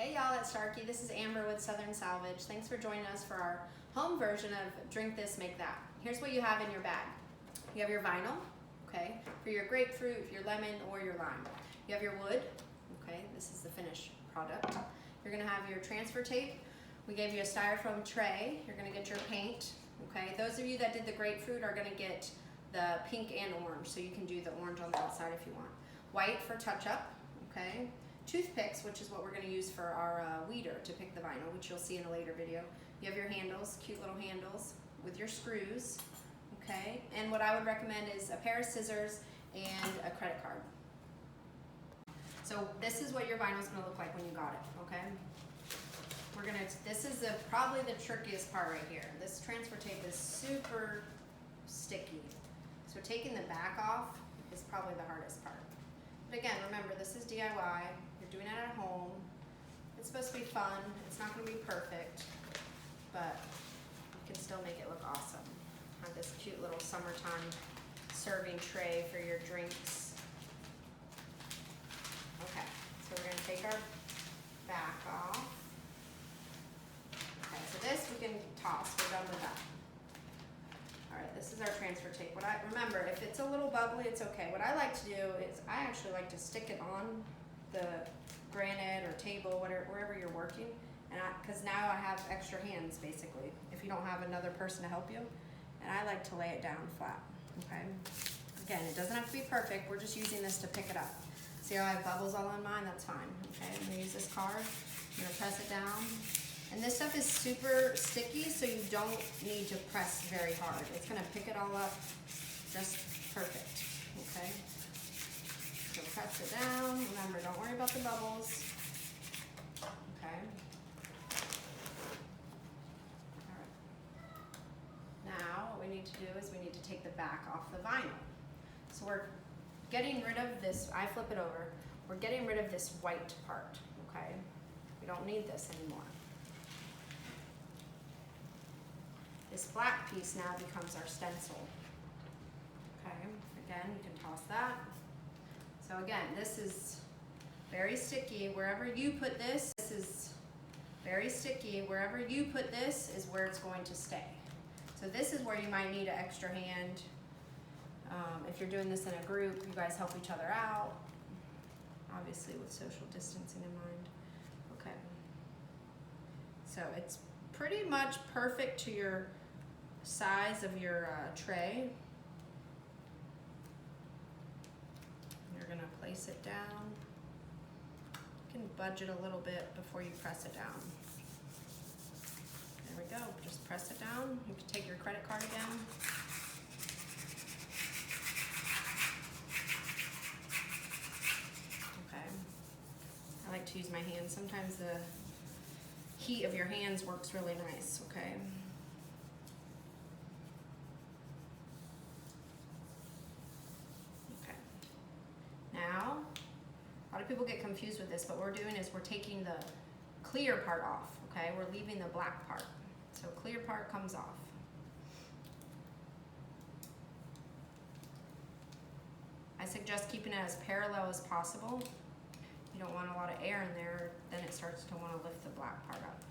Hey y'all, it's Starkey. This is Amber with Southern Salvage. Thanks for joining us for our home version of Drink This, Make That. Here's what you have in your bag. You have your vinyl, okay, for your grapefruit, your lemon, or your lime. You have your wood, okay, this is the finished product. You're gonna have your transfer tape. We gave you a styrofoam tray. You're gonna get your paint, okay. Those of you that did the grapefruit are gonna get the pink and orange, so you can do the orange on the outside if you want. White for touch-up, okay. Toothpicks, which is what we're going to use for our weeder to pick the vinyl, which you'll see in a later video. You have your handles, cute little handles with your screws, okay? And what I would recommend is a pair of scissors and a credit card. So this is what your vinyl is going to look like when you got it, okay? This is probably the trickiest part right here. This transfer tape is super sticky. So taking the back off is probably the hardest part. But again, remember, this is DIY. You're doing it at home. It's supposed to be fun. It's not going to be perfect, but you can still make it look awesome. Have this cute little summertime serving tray for your drinks. Okay, so we're going to take our back off. Okay, so this we can toss. We're done with that. All right, this is our transfer tape. Remember, if it's a little bubbly, it's okay. What I like to do is I actually like to stick it on the granite or table, wherever you're working, and because now I have extra hands basically. If you don't have another person to help you, and I like to lay it down flat. Okay. Again, it doesn't have to be perfect. We're just using this to pick it up. See how I have bubbles all on mine? That's fine. Okay. I'm gonna use this card. I'm gonna press it down. And this stuff is super sticky, so you don't need to press very hard. It's gonna pick it all up just perfect, okay? So press it down. Remember, don't worry about the bubbles, okay? All right. Now, what we need to do is we need to take the back off the vinyl. So we're getting rid of this, I flip it over, we're getting rid of this white part, okay? We don't need this anymore. This black piece now becomes our stencil. Okay, again, you can toss that. So again, this is very sticky. Wherever you put this is very sticky. Wherever you put this is where it's going to stay. So this is where you might need an extra hand. If you're doing this in a group, you guys help each other out. Obviously with social distancing in mind. Okay. So it's pretty much perfect to your size of your tray. You're gonna place it down. You can budge it a little bit before you press it down. There we go, just press it down. You can take your credit card again. Okay, I like to use my hands. Sometimes the heat of your hands works really nice, okay? Okay. Now, a lot of people get confused with this, but what we're doing is we're taking the clear part off, okay? We're leaving the black part. So clear part comes off. I suggest keeping it as parallel as possible. You don't want a lot of air in there, then it starts to want to lift the black part up.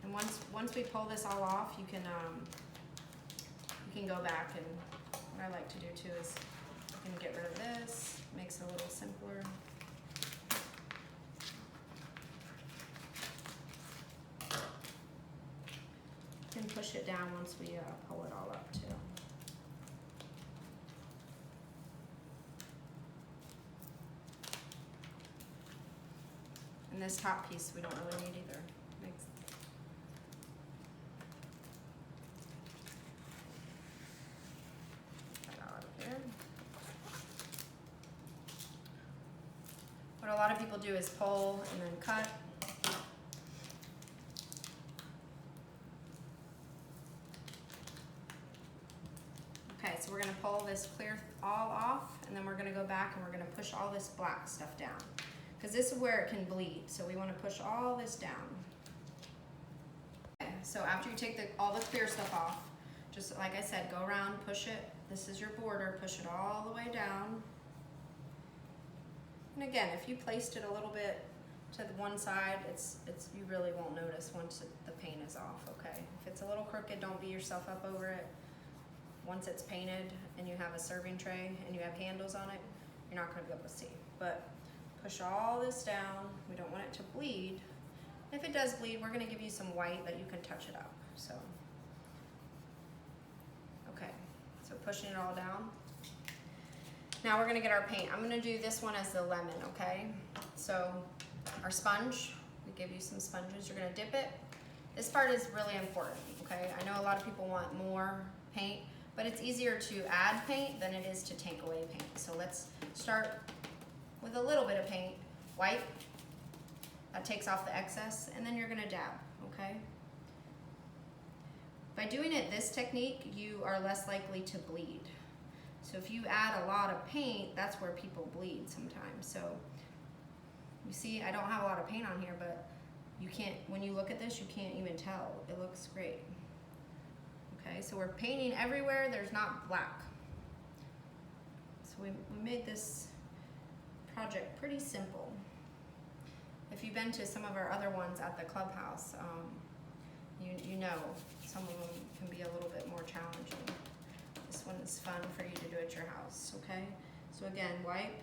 And once we pull this all off, you can go back, and what I like to do too is you can get rid of this, makes it a little simpler. And push it down once we pull it all up too. And this top piece we don't really need either. Get that out of here. What a lot of people do is pull and then cut. Okay, so we're gonna pull this clear all off, and then we're gonna go back and we're gonna push all this black stuff down, because this is where it can bleed, so we wanna push all this down. Okay, so after you take all the clear stuff off, Just like I said, go around, push it. This is your border, push it all the way down. And again, if you placed it a little bit to the one side, you really won't notice once the paint is off, okay? If it's a little crooked, don't beat yourself up over it. Once it's painted and you have a serving tray and you have handles on it, you're not gonna be able to see. But push all this down. We don't want it to bleed. If it does bleed, we're gonna give you some white that you can touch it up, so. Okay, so pushing it all down. Now we're gonna get our paint. I'm gonna do this one as the lemon, okay? So our sponge, we give you some sponges, you're gonna dip it. This part is really important, okay? I know a lot of people want more paint, but it's easier to add paint than it is to take away paint. So let's start with a little bit of paint, white, that takes off the excess, and then you're gonna dab, okay? By doing it this technique, you are less likely to bleed. So if you add a lot of paint, that's where people bleed sometimes. So you see, I don't have a lot of paint on here, but you can't, when you look at this, you can't even tell. It looks great. Okay, so we're painting everywhere, there's not black. So we made this project pretty simple. If you've been to some of our other ones at the clubhouse, you know some of them can be a little bit more challenging. This one is fun for you to do at your house, okay? So again, wipe,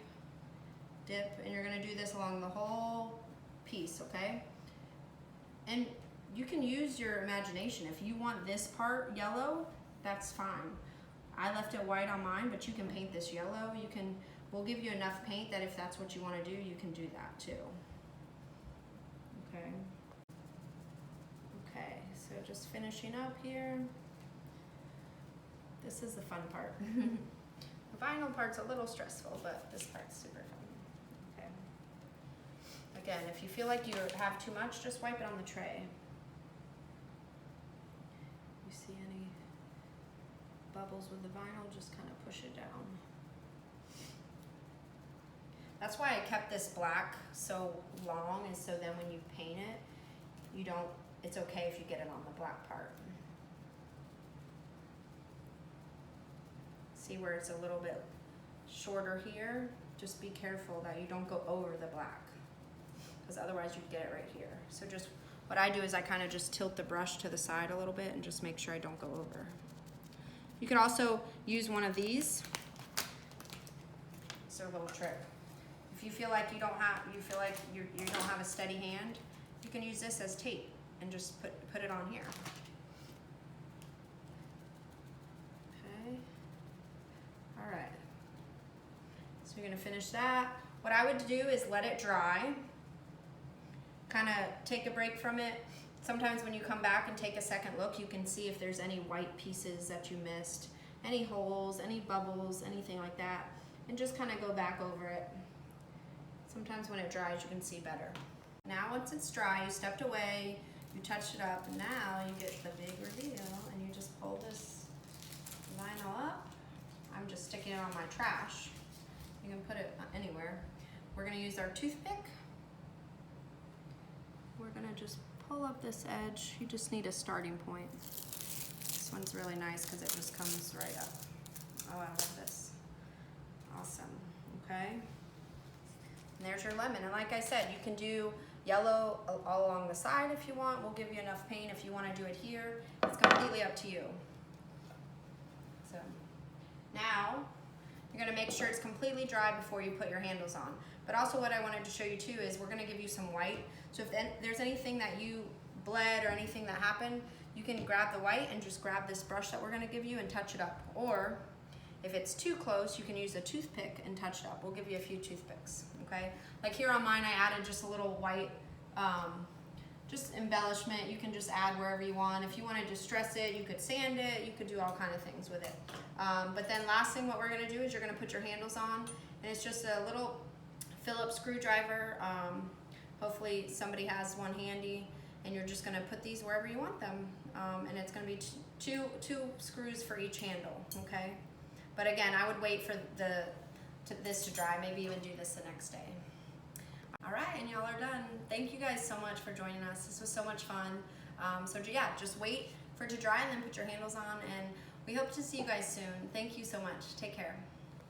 dip, and you're gonna do this along the whole piece, okay? And you can use your imagination. If you want this part yellow, that's fine. I left it white on mine, but you can paint this yellow. We'll give you enough paint that if that's what you wanna do, you can do that too. Okay. Okay, so just finishing up here. This is the fun part. The vinyl part's a little stressful, but this part's super fun. Okay. Again, if you feel like you have too much, just wipe it on the tray. You see any bubbles with the vinyl, just kind of push it down. That's why I kept this black so long, is so then when you paint it, it's okay if you get it on the black part. See where it's a little bit shorter here? Just be careful that you don't go over the black, because otherwise you'd get it right here. So just, what I do is I kind of just tilt the brush to the side a little bit and just make sure I don't go over. You can also use one of these. It's a little trick. If you feel like you don't have a steady hand, you can use this as tape and just put it on here. Okay. All right. So you're gonna finish that. What I would do is let it dry. Kind of take a break from it. Sometimes when you come back and take a second look, you can see if there's any white pieces that you missed, any holes, any bubbles, anything like that, and just kind of go back over it. Sometimes when it dries, you can see better. Now once it's dry, you stepped away, you touched it up, and now you get the big reveal, and you just pull this vinyl up. I'm just sticking it on my trash. You can put it anywhere. We're gonna use our toothpick. We're gonna just pull up this edge. You just need a starting point. This one's really nice because it just comes right up. Oh, I love this. Awesome, okay? And there's your lemon. And like I said, you can do yellow all along the side if you want. We'll give you enough paint if you want to do it here. It's completely up to you. So now you're going to make sure it's completely dry before you put your handles on. But also what I wanted to show you too is we're going to give you some white. So if there's anything that you bled or anything that happened, you can grab the white and just grab this brush that we're going to give you and touch it up. Or if it's too close, you can use a toothpick and touch it up. We'll give you a few toothpicks, okay? Like here on mine, I added just a little white, just embellishment. You can just add wherever you want. If you want to distress it, you could sand it. You could do all kinds of things with it. But then last thing what we're going to do is you're going to put your handles on, and it's just a little Phillips screwdriver. Hopefully somebody has one handy, and you're just going to put these wherever you want them. And it's going to be two screws for each handle, okay? But again, I would wait for this to dry, maybe even do this the next day. All right, and y'all are done. Thank you guys so much for joining us. This was so much fun. So yeah, just wait for it to dry and then put your handles on, and We hope to see you guys soon. Thank you so much. Take care.